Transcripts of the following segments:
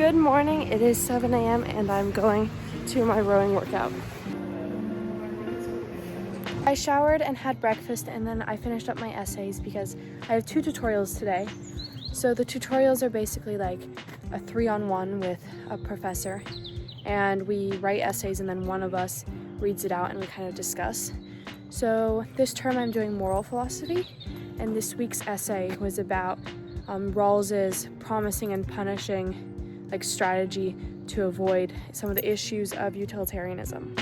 Good morning, it is 7 a.m. and I'm going to my rowing workout. I showered and had breakfast and then I finished up my essays because I have 2 tutorials today. So the tutorials are basically like a 3-on-1 with a professor, and we write essays and then one of us reads it out and we kind of discuss. So this term I'm doing moral philosophy, and this week's essay was about Rawls's promising and punishing strategy to avoid some of the issues of utilitarianism.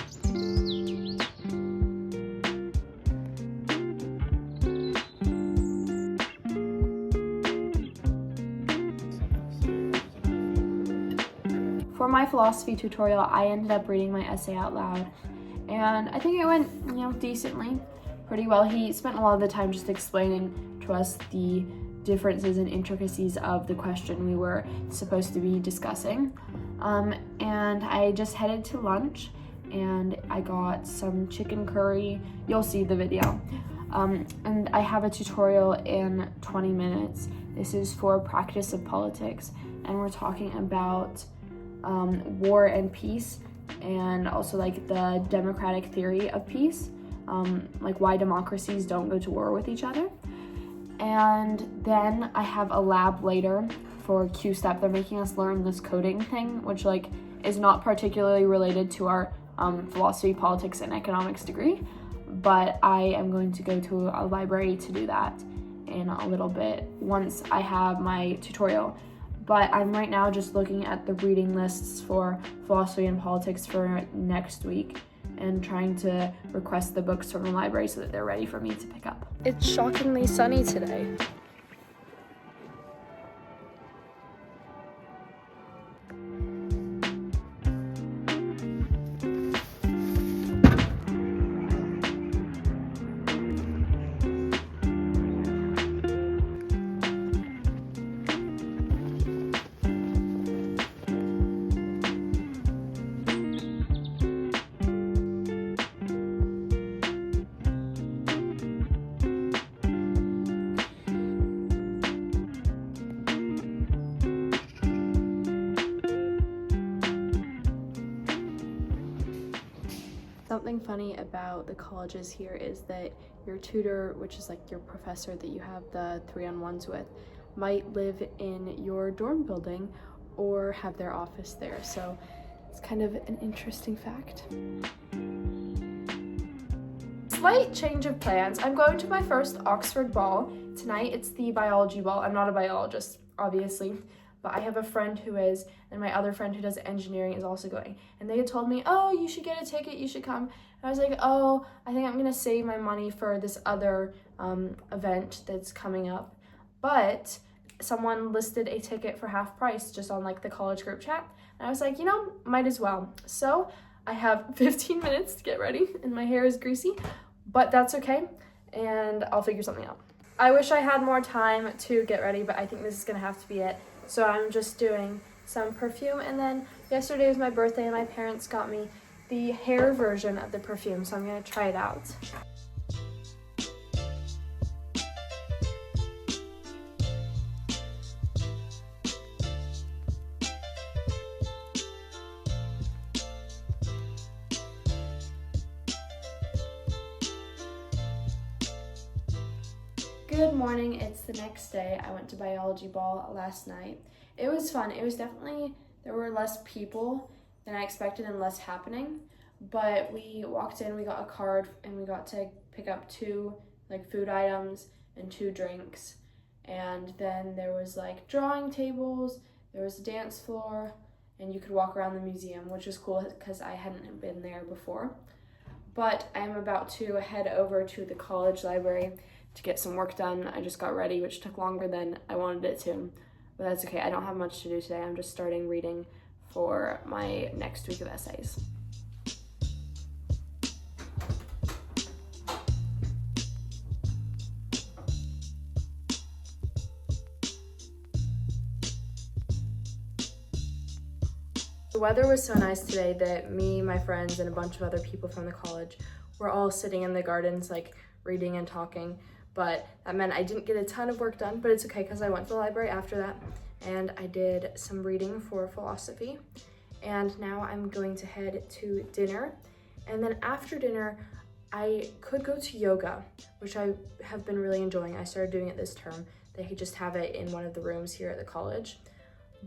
For my philosophy tutorial, I ended up reading my essay out loud, and I think it went, decently, pretty well. He spent a lot of the time just explaining to us the differences and intricacies of the question we were supposed to be discussing. And I just headed to lunch and I got some chicken curry. You'll see the video. And I have a tutorial in 20 minutes. This is for practice of politics, and we're talking about war and peace, and also the democratic theory of peace, why democracies don't go to war with each other. And then I have a lab later for Q-Step. They're making us learn this coding thing, which is not particularly related to our philosophy, politics, and economics degree, but I am going to go to a library to do that in a little bit once I have my tutorial. But I'm right now just looking at the reading lists for philosophy and politics for next week and trying to request the books from the library so that they're ready for me to pick up. It's shockingly sunny today. Something funny about the colleges here is that your tutor, which is your professor that you have the 3-on-1s with, might live in your dorm building or have their office there. So it's kind of an interesting fact. Slight change of plans. I'm going to my first Oxford ball tonight. It's the biology ball. I'm not a biologist, obviously, but I have a friend who is, and my other friend who does engineering is also going. And they had told me, oh, you should get a ticket, you should come. And I was like, oh, I think I'm gonna save my money for this other event that's coming up. But someone listed a ticket for half price just on the college group chat. And I was like, might as well. So I have 15 minutes to get ready and my hair is greasy, but that's okay. And I'll figure something out. I wish I had more time to get ready, but I think this is gonna have to be it. So I'm just doing some perfume, and then yesterday was my birthday and my parents got me the hair version of the perfume, so I'm gonna try it out. Good morning, it's the next day. I went to biology ball last night. It was fun. It was definitely, there were less people than I expected and less happening, but we walked in, we got a card, and we got to pick up 2 food items and 2 drinks. And then there was drawing tables, there was a dance floor, and you could walk around the museum, which was cool because I hadn't been there before. But I'm about to head over to the college library to get some work done. I just got ready, which took longer than I wanted it to, but that's okay. I don't have much to do today. I'm just starting reading for my next week of essays. The weather was so nice today that me, my friends, and a bunch of other people from the college were all sitting in the gardens reading and talking, but that meant I didn't get a ton of work done, but it's okay because I went to the library after that and I did some reading for philosophy. And now I'm going to head to dinner. And then after dinner, I could go to yoga, which I have been really enjoying. I started doing it this term. They could just have it in one of the rooms here at the college.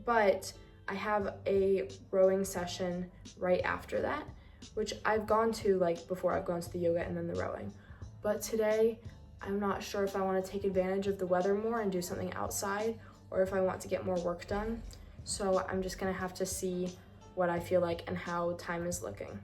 But I have a rowing session right after that, which I've gone to like before. I've gone to the yoga and then the rowing. But today, I'm not sure if I want to take advantage of the weather more and do something outside, or if I want to get more work done. So I'm just gonna have to see what I feel like and how time is looking.